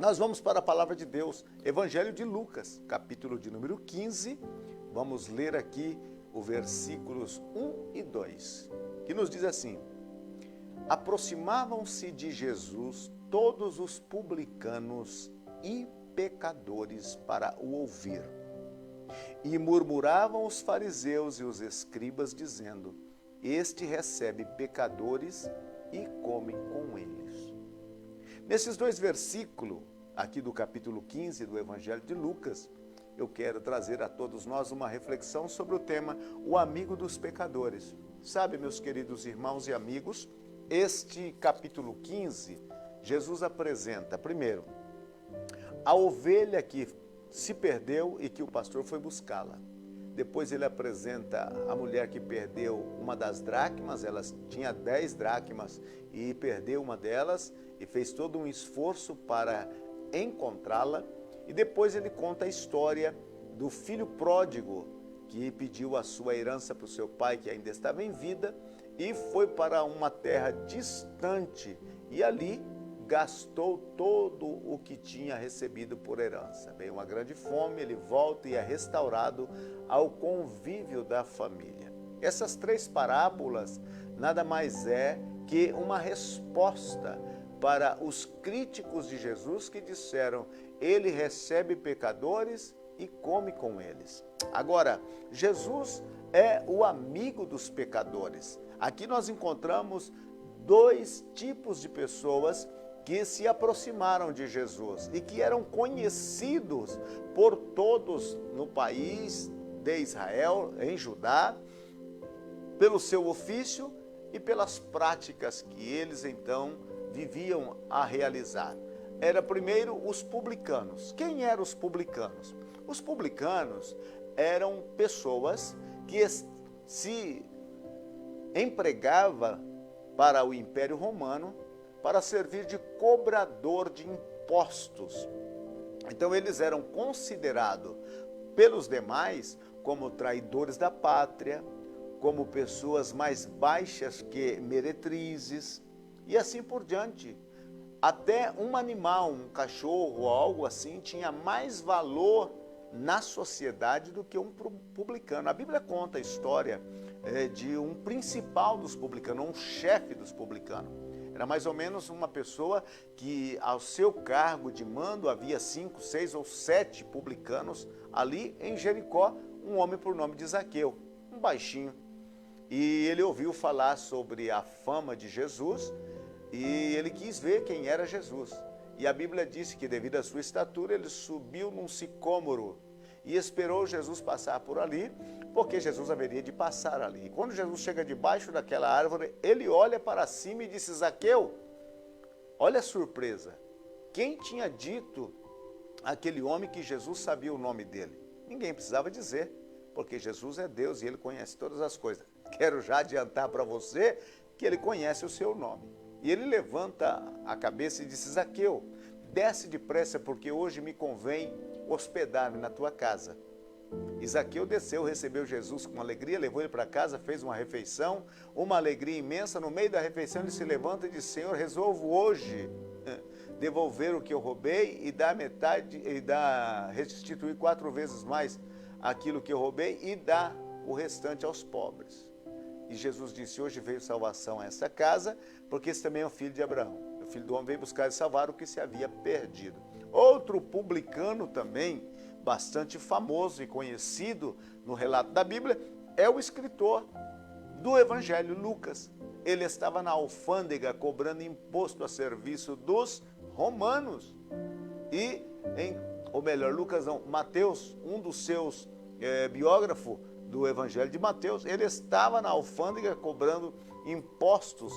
Nós vamos para a palavra de Deus, Evangelho de Lucas, capítulo de número 15. Vamos ler aqui os versículos 1 e 2, que nos diz assim: aproximavam-se de Jesus todos os publicanos e pecadores para o ouvir. E murmuravam os fariseus e os escribas, dizendo: este recebe pecadores e come com eles. Nesses dois versículos, aqui do capítulo 15 do Evangelho de Lucas, eu quero trazer a todos nós uma reflexão sobre o tema, o amigo dos pecadores. Sabe, meus queridos irmãos e amigos, este capítulo 15, Jesus apresenta, primeiro, a ovelha que se perdeu e que o pastor foi buscá-la. Depois ele apresenta a mulher que perdeu uma das dracmas, ela tinha 10 dracmas e perdeu uma delas e fez todo um esforço para encontrá-la. E depois ele conta a história do filho pródigo que pediu a sua herança para o seu pai, que ainda estava em vida, e foi para uma terra distante e ali gastou todo o que tinha recebido por herança. Veio uma grande fome, ele volta e é restaurado ao convívio da família. Essas três parábolas nada mais é que uma resposta para os críticos de Jesus que disseram: ele recebe pecadores e come com eles. Agora, Jesus é o amigo dos pecadores. Aqui nós encontramos dois tipos de pessoas que se aproximaram de Jesus e que eram conhecidos por todos no país de Israel, em Judá, pelo seu ofício e pelas práticas que eles então viviam a realizar. Era primeiro os publicanos. Quem eram os publicanos? Os publicanos eram pessoas que se empregavam para o Império Romano para servir de cobrador de impostos. Então eles eram considerados pelos demais como traidores da pátria, como pessoas mais baixas que meretrizes e assim por diante. Até um animal, um cachorro ou algo assim, tinha mais valor na sociedade do que um publicano. A Bíblia conta a história de um principal dos publicanos, um chefe dos publicanos. Era mais ou menos uma pessoa que ao seu cargo de mando havia 5, 6 ou 7 publicanos ali em Jericó, um homem por nome de Zaqueu, um baixinho. E ele ouviu falar sobre a fama de Jesus e ele quis ver quem era Jesus. E a Bíblia disse que devido à sua estatura ele subiu num sicômoro e esperou Jesus passar por ali, porque Jesus haveria de passar ali. E quando Jesus chega debaixo daquela árvore, ele olha para cima e disse: Zaqueu, olha a surpresa. Quem tinha dito àquele homem que Jesus sabia o nome dele? Ninguém precisava dizer, porque Jesus é Deus e ele conhece todas as coisas. Quero já adiantar para você que ele conhece o seu nome. E ele levanta a cabeça e disse: Zaqueu, desce depressa, porque hoje me convém hospedar-me na tua casa. E Zaqueu desceu, recebeu Jesus com alegria, levou ele para casa, fez uma refeição, uma alegria imensa. No meio da refeição ele se levanta e diz: Senhor, resolvo hoje devolver o que eu roubei e dar metade, restituir 4 vezes mais aquilo que eu roubei e dar o restante aos pobres. E Jesus disse: hoje veio salvação a essa casa, porque esse também é o filho de Abraão. O filho do homem veio buscar e salvar o que se havia perdido. Outro publicano também, bastante famoso e conhecido no relato da Bíblia, é o escritor do Evangelho, Lucas. Ele estava na alfândega cobrando imposto a serviço dos romanos. E, Lucas não, Mateus, um dos seus biógrafos do Evangelho de Mateus, ele estava na alfândega cobrando impostos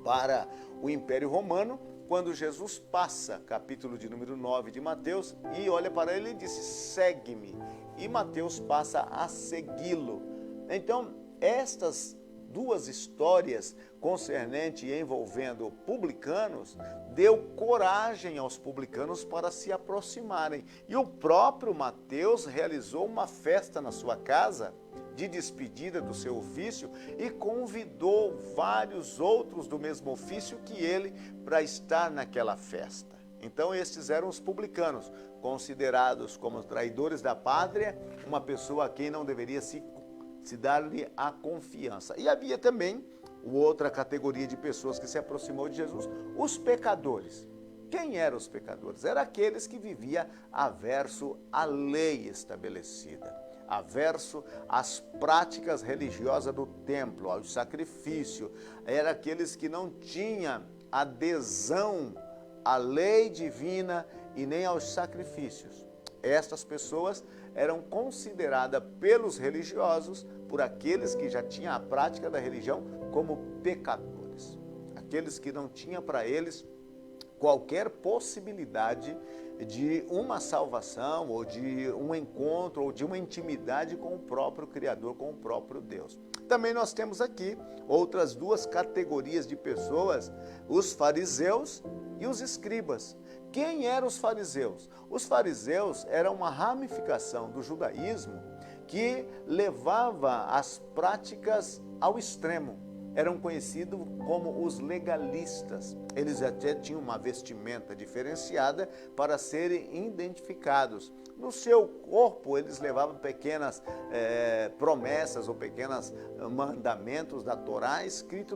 para o Império Romano, quando Jesus passa, capítulo de número 9 de Mateus, e olha para ele e disse: segue-me. E Mateus passa a segui-lo. Então, estas duas histórias concernentes e envolvendo publicanos, deu coragem aos publicanos para se aproximarem. E o próprio Mateus realizou uma festa na sua casa de despedida do seu ofício e convidou vários outros do mesmo ofício que ele para estar naquela festa. Então estes eram os publicanos, considerados como traidores da pátria, uma pessoa a quem não deveria se dar-lhe a confiança. E havia também outra categoria de pessoas que se aproximou de Jesus, os pecadores. Quem eram os pecadores? Eram aqueles que viviam averso à lei estabelecida, averso às práticas religiosas do templo, ao sacrifício. Eram aqueles que não tinham adesão à lei divina e nem aos sacrifícios. Estas pessoas eram consideradas pelos religiosos, por aqueles que já tinham a prática da religião, como pecadores. Aqueles que não tinham para eles qualquer possibilidade de uma salvação, ou de um encontro, ou de uma intimidade com o próprio Criador, com o próprio Deus. Também nós temos aqui outras duas categorias de pessoas, os fariseus e os escribas. Quem eram os fariseus? Os fariseus eram uma ramificação do judaísmo que levava as práticas ao extremo. Eram conhecidos como os legalistas. Eles até tinham uma vestimenta diferenciada para serem identificados. No seu corpo, eles levavam pequenas promessas ou pequenos mandamentos da Torá escrito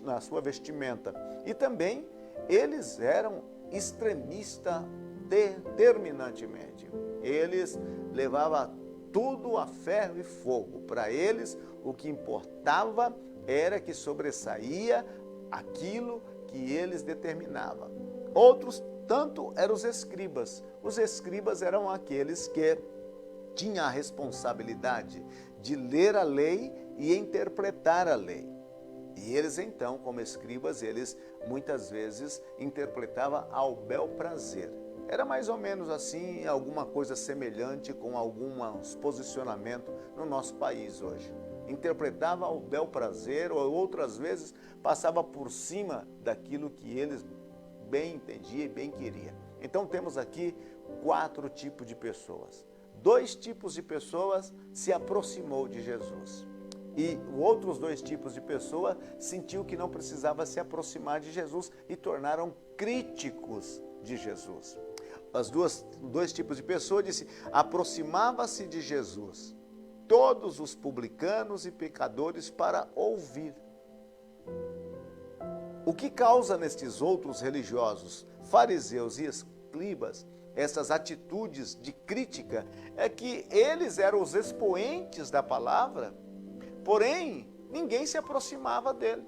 na sua vestimenta. E também eles eram extremistas determinantemente. Eles levavam tudo a ferro e fogo. Para eles, o que importava era que sobressaía aquilo que eles determinavam. Outros tanto eram os escribas. Os escribas eram aqueles que tinham a responsabilidade de ler a lei e interpretar a lei. E eles então, como escribas, eles muitas vezes interpretavam ao bel prazer. Era mais ou menos assim, alguma coisa semelhante com alguns posicionamentos no nosso país hoje. Interpretava ao bel prazer, ou outras vezes passava por cima daquilo que eles bem entendiam e bem queriam. Então temos aqui 4 tipos de pessoas. 2 tipos de pessoas se aproximou de Jesus. E outros 2 tipos de pessoas sentiu que não precisava se aproximar de Jesus e tornaram críticos de Jesus. Os 2 tipos de pessoas disse: aproximava-se de Jesus todos os publicanos e pecadores para ouvir. O que causa nestes outros religiosos, fariseus e escribas, essas atitudes de crítica, é que eles eram os expoentes da palavra, porém, ninguém se aproximava dele.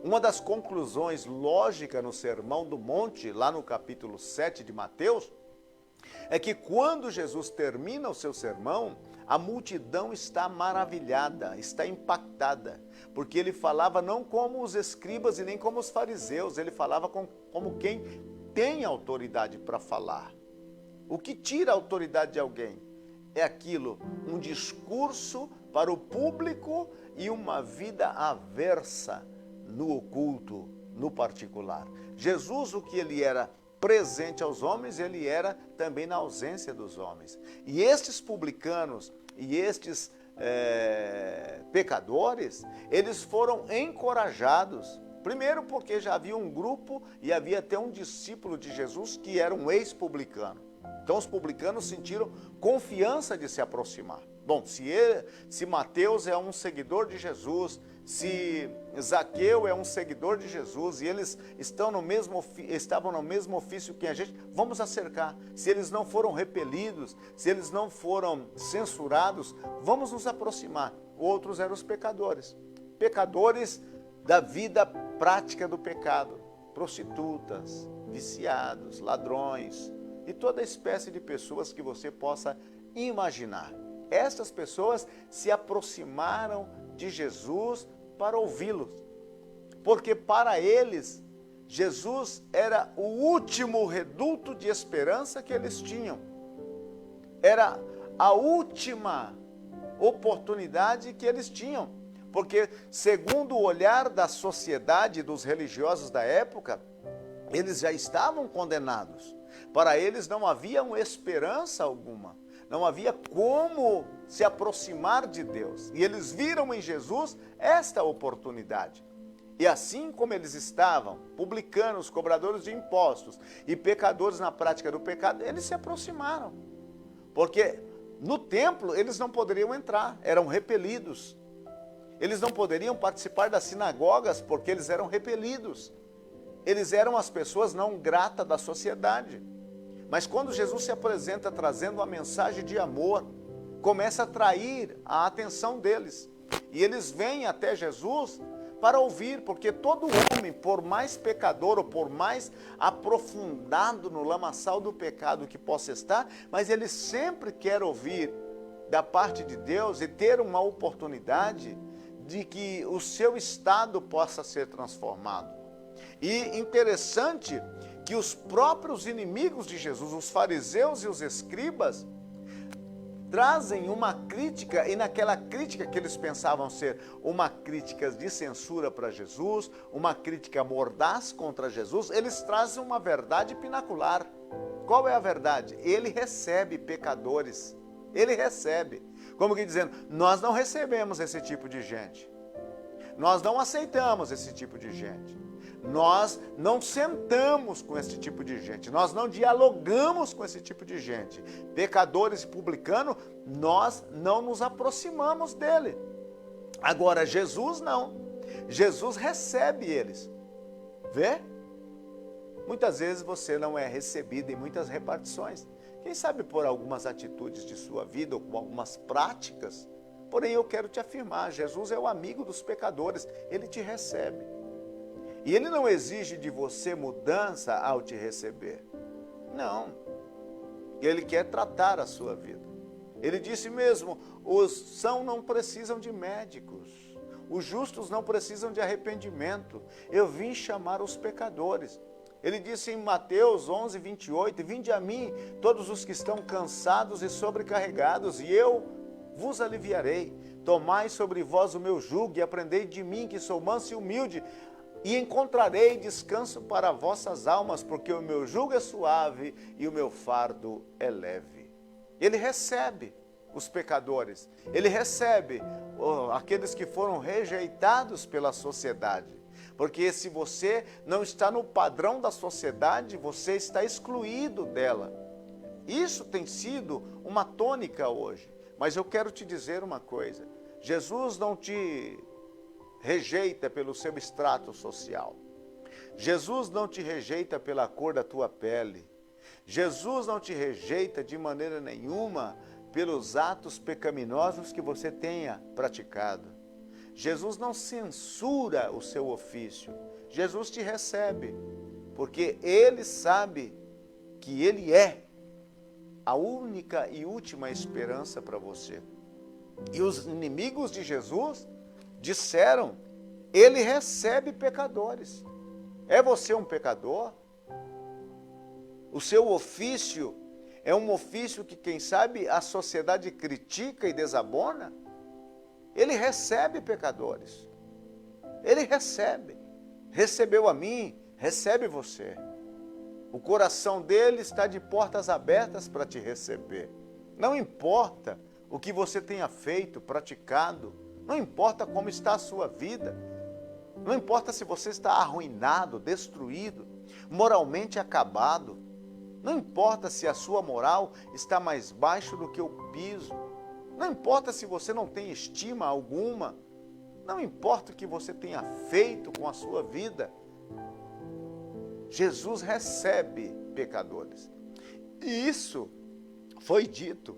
Uma das conclusões lógicas no Sermão do Monte, lá no capítulo 7 de Mateus, é que quando Jesus termina o seu sermão, a multidão está maravilhada, está impactada, porque ele falava não como os escribas e nem como os fariseus, ele falava como quem tem autoridade para falar. O que tira a autoridade de alguém é aquilo, um discurso para o público e uma vida aversa no oculto, no particular. Jesus, o que ele era presente aos homens, ele era também na ausência dos homens. E estes publicanos e estes pecadores, eles foram encorajados. Primeiro porque já havia um grupo e havia até um discípulo de Jesus que era um ex-publicano. Então os publicanos sentiram confiança de se aproximar. Bom, se Mateus é um seguidor de Jesus, se Zaqueu é um seguidor de Jesus e eles estavam no mesmo ofício que a gente, vamos acercar. Se eles não foram repelidos, se eles não foram censurados, vamos nos aproximar. Outros eram os pecadores. Pecadores da vida prática do pecado. Prostitutas, viciados, ladrões e toda espécie de pessoas que você possa imaginar. Estas pessoas se aproximaram de Jesus para ouvi-lo, porque para eles, Jesus era o último reduto de esperança que eles tinham. Era a última oportunidade que eles tinham, porque segundo o olhar da sociedade, dos religiosos da época, eles já estavam condenados. Para eles não havia uma esperança alguma. Não havia como se aproximar de Deus. E eles viram em Jesus esta oportunidade. E assim como eles estavam, publicanos, cobradores de impostos e pecadores na prática do pecado, eles se aproximaram. Porque no templo eles não poderiam entrar, eram repelidos. Eles não poderiam participar das sinagogas porque eles eram repelidos. Eles eram as pessoas não gratas da sociedade. Mas quando Jesus se apresenta trazendo uma mensagem de amor, começa a atrair a atenção deles. E eles vêm até Jesus para ouvir, porque todo homem, por mais pecador ou por mais aprofundado no lamaçal do pecado que possa estar, mas ele sempre quer ouvir da parte de Deus e ter uma oportunidade de que o seu estado possa ser transformado. E interessante que os próprios inimigos de Jesus, os fariseus e os escribas, trazem uma crítica, e naquela crítica que eles pensavam ser uma crítica de censura para Jesus, uma crítica mordaz contra Jesus, eles trazem uma verdade pinacular. Qual é a verdade? Ele recebe pecadores, ele recebe. Como que dizendo, nós não recebemos esse tipo de gente, nós não aceitamos esse tipo de gente. Nós não sentamos com esse tipo de gente, nós não dialogamos com esse tipo de gente. Pecadores e publicanos, nós não nos aproximamos dele. Agora, Jesus não. Jesus recebe eles. Vê? Muitas vezes você não é recebido em muitas repartições. Quem sabe por algumas atitudes de sua vida ou com algumas práticas. Porém, eu quero te afirmar, Jesus é o amigo dos pecadores, ele te recebe. E ele não exige de você mudança ao te receber. Não. Ele quer tratar a sua vida. Ele disse mesmo, os sãos não precisam de médicos. Os justos não precisam de arrependimento. Eu vim chamar os pecadores. Ele disse em Mateus 11, 28, vinde a mim todos os que estão cansados e sobrecarregados, e eu vos aliviarei. Tomai sobre vós o meu jugo e aprendei de mim, que sou manso e humilde, e encontrarei descanso para vossas almas, porque o meu jugo é suave e o meu fardo é leve. Ele recebe os pecadores, ele recebe aqueles que foram rejeitados pela sociedade. Porque se você não está no padrão da sociedade, você está excluído dela. Isso tem sido uma tônica hoje. Mas eu quero te dizer uma coisa, Jesus não te rejeita pelo seu extrato social. Jesus não te rejeita pela cor da tua pele. Jesus não te rejeita de maneira nenhuma pelos atos pecaminosos que você tenha praticado. Jesus não censura o seu ofício. Jesus te recebe, porque ele sabe que ele é a única e última esperança para você. E os inimigos de Jesus disseram, ele recebe pecadores. É você um pecador? O seu ofício é um ofício que, quem sabe, a sociedade critica e desabona? Ele recebe pecadores. Ele recebe. Recebeu a mim, recebe você. O coração dele está de portas abertas para te receber. Não importa o que você tenha feito, praticado, não importa como está a sua vida, não importa se você está arruinado, destruído, moralmente acabado, não importa se a sua moral está mais baixo do que o piso, não importa se você não tem estima alguma, não importa o que você tenha feito com a sua vida, Jesus recebe pecadores. E isso foi dito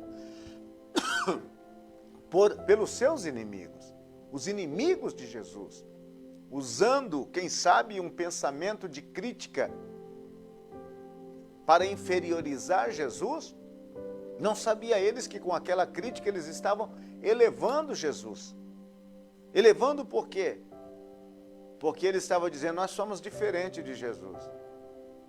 pelos seus inimigos, os inimigos de Jesus, usando, quem sabe, um pensamento de crítica para inferiorizar Jesus. Não sabia eles que com aquela crítica eles estavam elevando Jesus. Elevando por quê? Porque ele estava dizendo, nós somos diferentes de Jesus.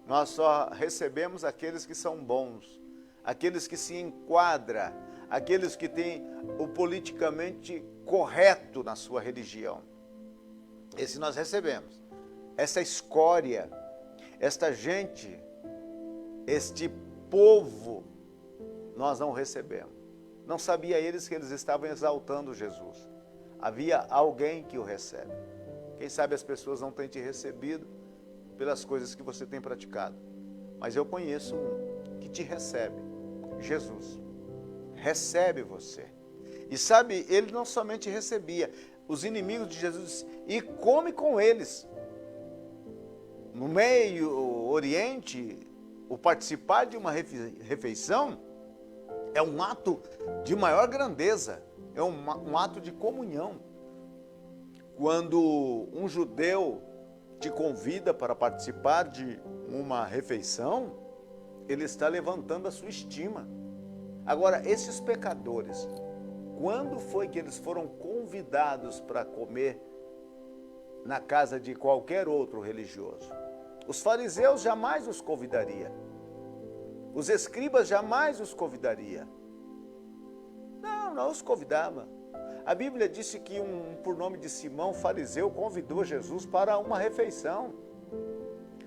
Nós só recebemos aqueles que são bons, aqueles que se enquadram, aqueles que têm o politicamente correto na sua religião. Esse nós recebemos. Essa escória, esta gente, este povo, nós não recebemos. Não sabia eles que eles estavam exaltando Jesus. Havia alguém que o recebe. Quem sabe as pessoas não têm te recebido pelas coisas que você tem praticado. Mas eu conheço um que te recebe, Jesus. Recebe você. E sabe, ele não somente recebia os inimigos de Jesus e come com eles. No Meio Oriente, o participar de uma refeição é um ato de maior grandeza, é um ato de comunhão. Quando um judeu te convida para participar de uma refeição, ele está levantando a sua estima. Agora, esses pecadores, quando foi que eles foram convidados para comer na casa de qualquer outro religioso? Os fariseus jamais os convidaria. Os escribas jamais os convidaria. Não os convidava. A Bíblia disse que por nome de Simão, fariseu, convidou Jesus para uma refeição.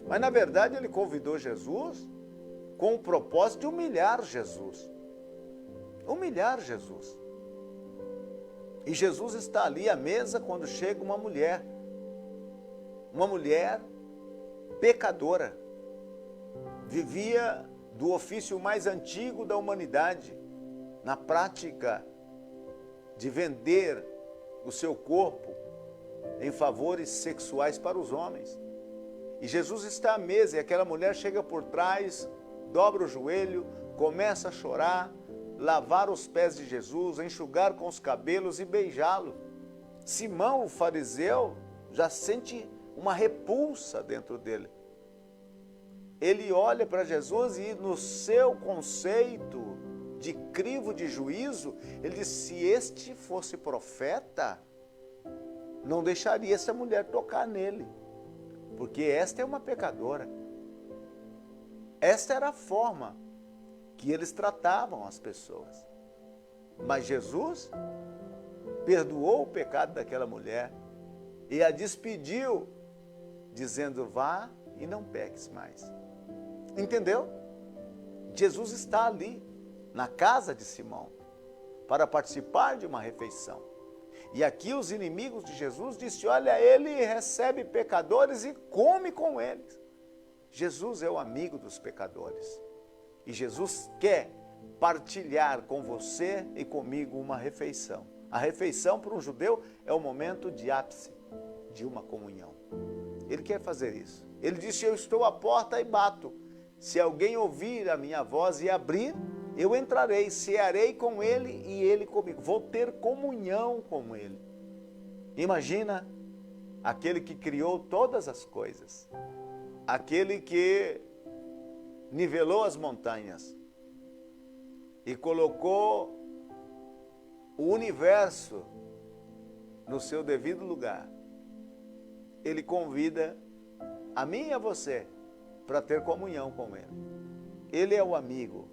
Mas na verdade ele convidou Jesus com o propósito de humilhar Jesus. Humilhar Jesus. E Jesus está ali à mesa quando chega uma mulher pecadora, vivia do ofício mais antigo da humanidade, na prática de vender o seu corpo em favores sexuais para os homens. E Jesus está à mesa e aquela mulher chega por trás, dobra o joelho, começa a chorar, lavar os pés de Jesus, enxugar com os cabelos e beijá-lo. Simão, o fariseu, já sente uma repulsa dentro dele. Ele olha para Jesus e no seu conceito de crivo de juízo, ele diz, se este fosse profeta, não deixaria essa mulher tocar nele, porque esta é uma pecadora. Esta era a forma que eles tratavam as pessoas. Mas Jesus perdoou o pecado daquela mulher e a despediu, dizendo, vá e não peques mais. Entendeu? Jesus está ali, na casa de Simão, para participar de uma refeição. E aqui os inimigos de Jesus disseram, olha, ele recebe pecadores e come com eles. Jesus é o amigo dos pecadores. E Jesus quer partilhar com você e comigo uma refeição. A refeição para um judeu é o momento de ápice de uma comunhão. Ele quer fazer isso. Ele disse, eu estou à porta e bato. Se alguém ouvir a minha voz e abrir, eu entrarei, cearei com ele e ele comigo. Vou ter comunhão com ele. Imagina aquele que criou todas as coisas. Aquele que nivelou as montanhas e colocou o universo no seu devido lugar. Ele convida a mim e a você para ter comunhão com ele. Ele é o amigo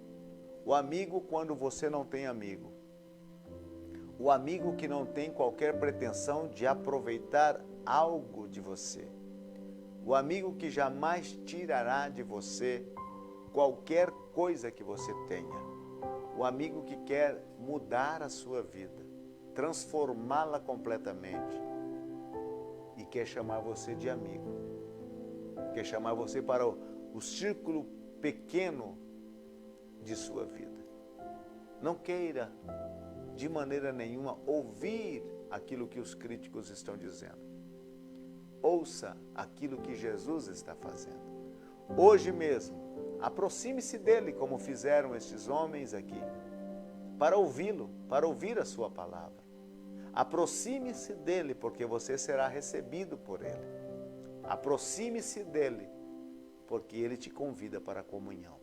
quando você não tem amigo. O amigo que não tem qualquer pretensão de aproveitar algo de você. O amigo que jamais tirará de você qualquer coisa que você tenha. O amigo que quer mudar a sua vida, transformá-la completamente e quer chamar você de amigo. Quer chamar você para o círculo pequeno de sua vida. Não queira de maneira nenhuma ouvir aquilo que os críticos estão dizendo. Ouça aquilo que Jesus está fazendo. Hoje mesmo, aproxime-se dele, como fizeram estes homens aqui, para ouvi-lo, para ouvir a sua palavra. Aproxime-se dele, porque você será recebido por ele. Aproxime-se dele, porque ele te convida para a comunhão.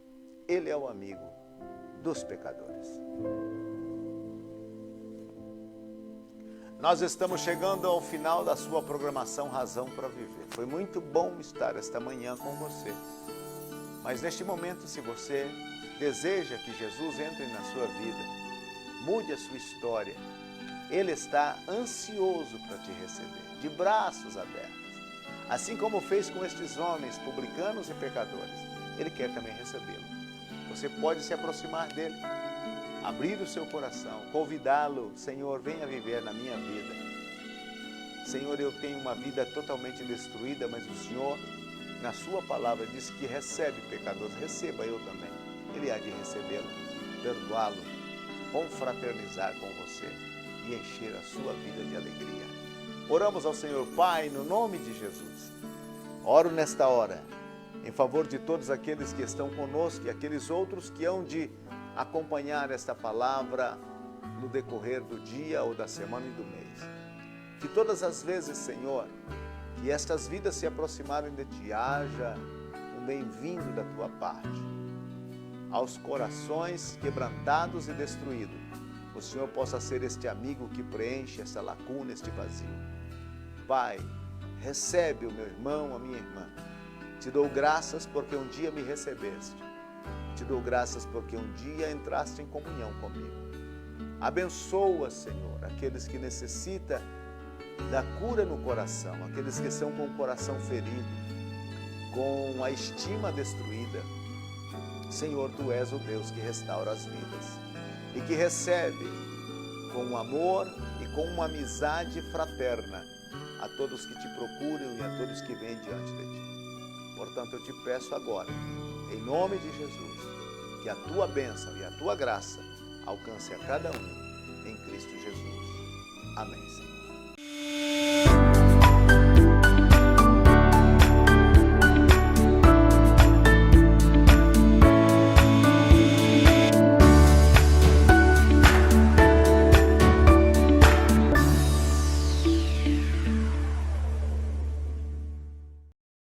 Ele é o amigo dos pecadores. Nós estamos chegando ao final da sua programação Razão para Viver. Foi muito bom estar esta manhã com você. Mas neste momento, se você deseja que Jesus entre na sua vida, mude a sua história, Ele está ansioso para te receber, de braços abertos. Assim como fez com estes homens, publicanos e pecadores, Ele quer também recebê-lo. Você pode se aproximar dele, abrir o seu coração, convidá-lo, Senhor, venha viver na minha vida. Senhor, eu tenho uma vida totalmente destruída, mas o Senhor, na sua palavra, disse que recebe pecadores. Receba eu também. Ele há de recebê-lo, perdoá-lo, confraternizar com você e encher a sua vida de alegria. Oramos ao Senhor. Pai, no nome de Jesus. Oro nesta hora em favor de todos aqueles que estão conosco e aqueles outros que hão de acompanhar esta palavra no decorrer do dia ou da semana e do mês. Que todas as vezes, Senhor, que estas vidas se aproximarem de Ti, haja um bem-vindo da Tua parte. Aos corações quebrantados e destruídos, o Senhor possa ser este amigo que preenche essa lacuna, este vazio. Pai, recebe o meu irmão, a minha irmã. Te dou graças porque um dia me recebeste. Te dou graças porque um dia entraste em comunhão comigo. Abençoa, Senhor, aqueles que necessitam da cura no coração, aqueles que estão com o coração ferido, com a estima destruída. Senhor, Tu és o Deus que restaura as vidas e que recebe com amor e com uma amizade fraterna a todos que Te procuram e a todos que vêm diante de Ti. Portanto, eu Te peço agora, em nome de Jesus, que a Tua bênção e a Tua graça alcance a cada um em Cristo Jesus. Amém, Senhor.